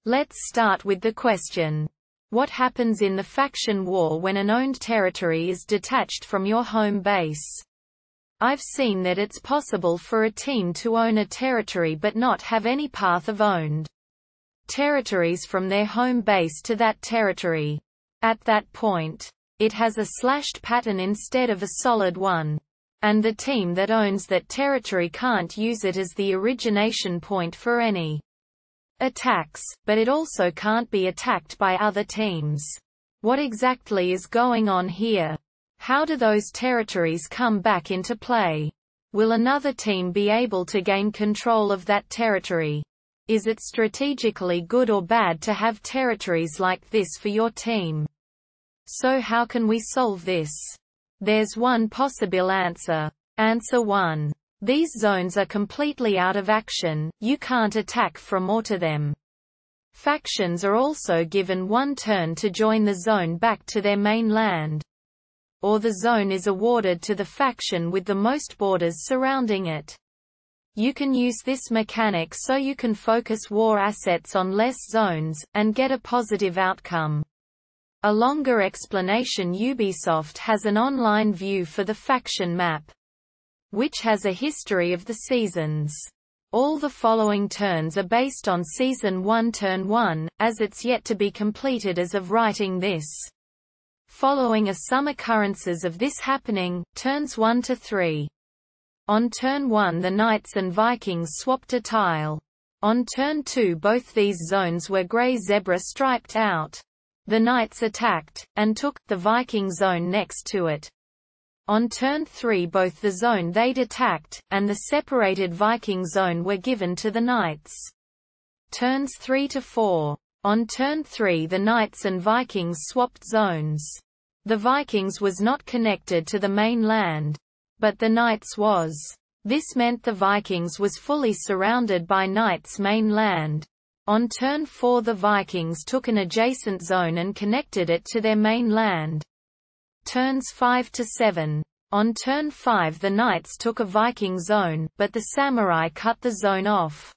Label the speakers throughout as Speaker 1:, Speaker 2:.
Speaker 1: Let's start with the question. What happens in the faction war when an owned territory is detached from your home base? I've seen that it's possible for a team to own a territory but not have any path of owned territories from their home base to that territory. At that point, it has a slashed pattern instead of a solid one. And the team that owns that territory can't use it as the origination point for any attacks, but it also can't be attacked by other teams. What exactly is going on here? How do those territories come back into play? Will another team be able to gain control of that territory? Is it strategically good or bad to have territories like this for your team? So how can we solve this? There's one possible answer. Answer 1. These zones are completely out of action, you can't attack from or to them. Factions are also given one turn to join the zone back to their main land. Or the zone is awarded to the faction with the most borders surrounding it. You can use this mechanic so you can focus war assets on less zones, and get a positive outcome. A longer explanation: Ubisoft has an online view for the faction map, which has a history of the seasons. All the following turns are based on Season 1 Turn 1, as it's yet to be completed as of writing this. Following are some occurrences of this happening, turns 1 to 3. On Turn 1 the Knights and Vikings swapped a tile. On Turn 2 both these zones were grey zebra striped out. The Knights attacked, and took, the Viking zone next to it. On Turn 3 both the zone they'd attacked, and the separated Viking zone were given to the Knights. Turns 3 to 4. On Turn 3 the Knights and Vikings swapped zones. The Vikings was not connected to the main land, but the Knights was. This meant the Vikings was fully surrounded by Knights' main land. On Turn 4 the Vikings took an adjacent zone and connected it to their main land. Turns 5 to 7. On Turn 5 the Knights took a Viking zone, but the Samurai cut the zone off.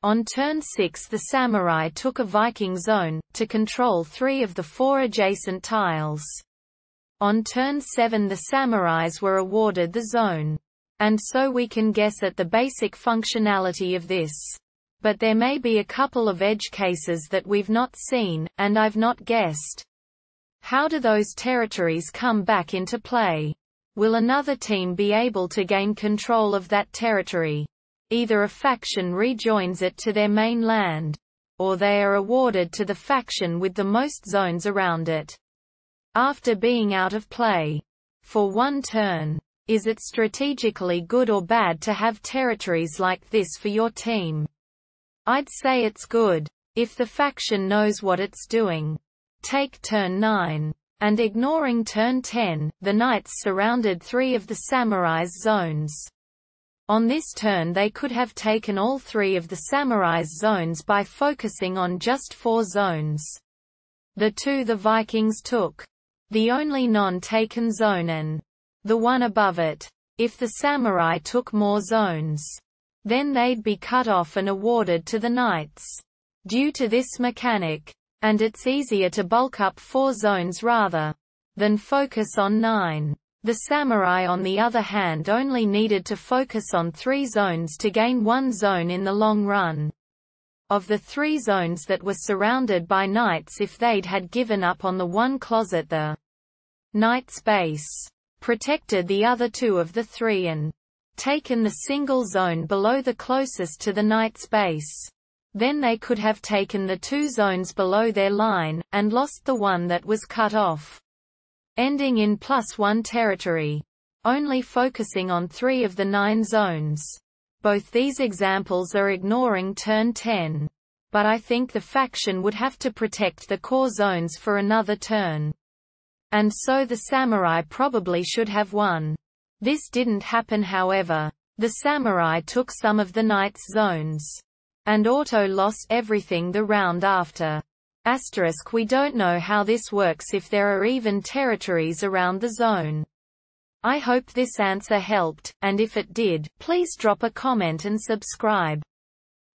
Speaker 1: On Turn 6 the Samurai took a Viking zone, to control 3 of the 4 adjacent tiles. On Turn 7 the Samurais were awarded the zone. And so we can guess at the basic functionality of this. But there may be a couple of edge cases that we've not seen, and I've not guessed. How do those territories come back into play? Will another team be able to gain control of that territory? Either a faction rejoins it to their main land, or they are awarded to the faction with the most zones around it. After being out of play for one turn, is it strategically good or bad to have territories like this for your team? I'd say it's good, if the faction knows what it's doing. Take Turn 9. And ignoring Turn 10, the Knights surrounded 3 of the Samurai's zones. On this turn they could have taken all 3 of the Samurai's zones by focusing on just 4 zones. The 2 the Vikings took. The only non-taken zone and the one above it. If the Samurai took more zones, then they'd be cut off and awarded to the Knights. Due to this mechanic, and it's easier to bulk up 4 zones rather than focus on 9. The Samurai on the other hand only needed to focus on 3 zones to gain 1 zone in the long run. Of the 3 zones that were surrounded by Knights, if they'd had given up on the one closet, the Knights' base protected the other 2 of the 3 and taken the single zone below the closest to the Knights' base. Then they could have taken the 2 zones below their line, and lost the one that was cut off, ending in +1 territory. Only focusing on 3 of the 9 zones. Both these examples are ignoring Turn 10. But I think the faction would have to protect the core zones for another turn. And so the Samurai probably should have won. This didn't happen however. The Samurai took some of the Knights' zones. And Auto lost everything the round after. * We don't know how this works if there are even territories around the zone. I hope this answer helped, and if it did, please drop a comment and subscribe.